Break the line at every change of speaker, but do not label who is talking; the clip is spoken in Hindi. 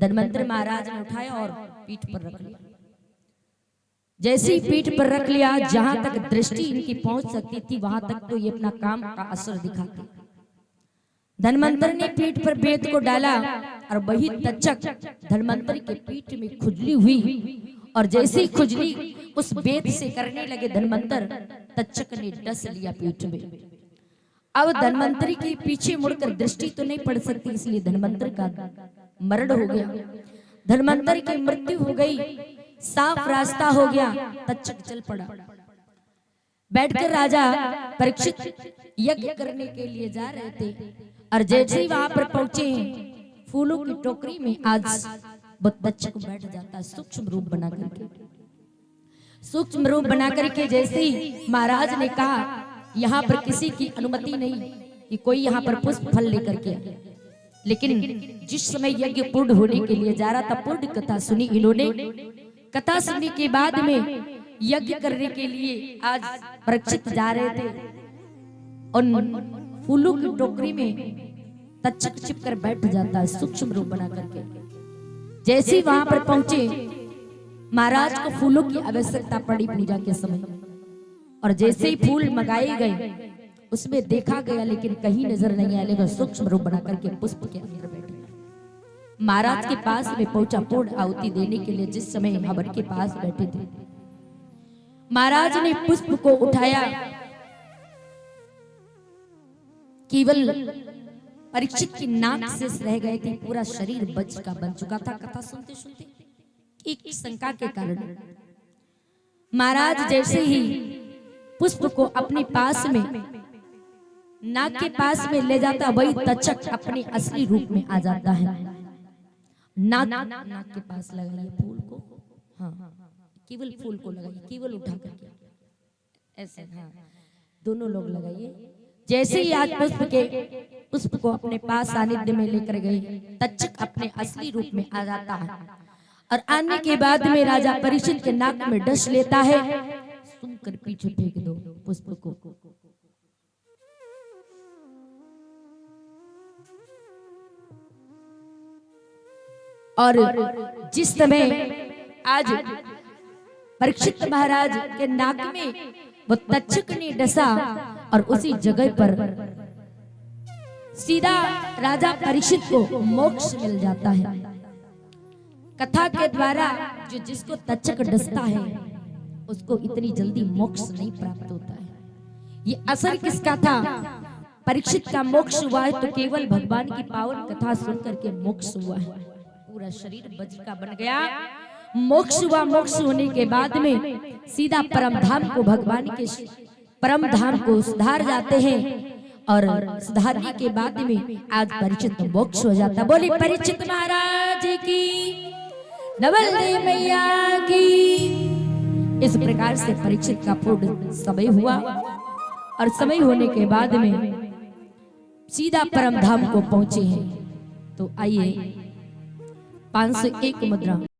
धन्वंतरी महाराज ने उठाया और पीठ पर रख लिया। जैसे ही पीठ पर रख लिया, जहां तक दृष्टि इनकी पहुंच सकती थी वहां तक तो ये अपना काम का असर दिखाते। धन्वंतरी ने पीठ पर बेत को डाला और वही तक्षक धन्वंतरी के पीठ में खुजली हुई, और जैसे ही खुजली उस बेत से करने लगे धन्वंतरी, तक्षक ने डस लिया पीठ में। अब धन्वंतरी के पीछे मुड़कर दृष्टि तो नहीं पड़ सकती, इसलिए धन्वंतरी का मरण हो गया, धन्वंतरी की मृत्यु हो गई, साफ रास्ता हो गया। तक्षक चल पड़ा। बैठकर राजा परीक्षित यज्ञ करने के लिए जा रहे थे, और जैसे ही वहां पर पहुंचे हैं, फूलों की टोकरी में आज वो तक्षक बैठ जाता है सूक्ष्म रूप बना करके। सूक्ष्म रूप बना करके जैसे ही महाराज ने कहा यहाँ पर किसी की अनुमति नहीं कि कोई यहाँ पर पुष्प फल लेकर के आए, लेकिन जिस समय यज्ञ पूर्ण होने के लिए जा रहा था, पूर्ण कथा सुनी इन्होंने। कथा सुनने के बाद में यज्ञ करने के लिए आज परीक्षित जा रहे थे, उन फूलों की टोकरी में तक्षक छिपकर बैठ जाता है सूक्ष्म रूप बना करके। जैसे ही वहां पर पहुंचे, महाराज को फूलों की आवश्यकता पड़ी पूजा के समय, और जैसे ही फूल मंगाए गए उसमें देखा गया, लेकिन कहीं नजर नहीं आया, लेकिन सूक्ष्म रूप बना करके पुष्प के अंदर बैठ गया। महाराज के पास में पहुंचा पूर्ण आहुति देने के लिए। जिस समय हवन के पास बैठे थे, महाराज ने पुष्प को उठाया, केवल परीक्षित की नाक से रह गए थे, पूरा शरीर बज का बन चुका था। कथा सुनते सुनते एक शंका के कारण महाराज जैसे ही पुष्प को अपने पास में नाक के पास में ले जाता, वही तक्षक अपने असली रूप में आ जाता है। नाक के पास लगाइए फूल को, हाँ केवल फूल को लगाइए, केवल उठा करके ऐसे, हाँ दोनों लोग लगाइए। जैसे ही आज पुष्प को अपने पास सानिध्य में लेकर गए, तक्षक अपने असली रूप में आ जाता है, और आने के बाद में राजा परीक्षित के नाक में डस लेता है। सुनकर पीछे फेंक दो पुष्प को। और जिस समय आज परीक्षित महाराज के नाक में वो तक्षक ने डसा, और उसी जगह पर सीधा राजा परीक्षित को मोक्ष मिल जाता है। कथा के द्वारा जो जिसको तक्षक डसता है उसको इतनी जल्दी मोक्ष नहीं प्राप्त होता है। ये असर किसका था? परीक्षित का मोक्ष हुआ है तो केवल भगवान की पावन कथा सुन करके मोक्ष हुआ है। पूरा शरीर वज्र का बन गया, मोक्ष हुआ। मोक्ष होने के बाद में सीधा परम धाम को, भगवान के परम धाम को सुधार जाते हैं, और सुधारने के बाद में आज परीक्षित मोक्ष हो जाता। बोली परीक्षित महाराज की, नवल देवी मैया की। इस प्रकार से परीक्षित का पूर्ण समय हुआ, और समय होने के बाद में सीधा परम धाम को पहुंचे हैं। तो आइए 501 मुद्रा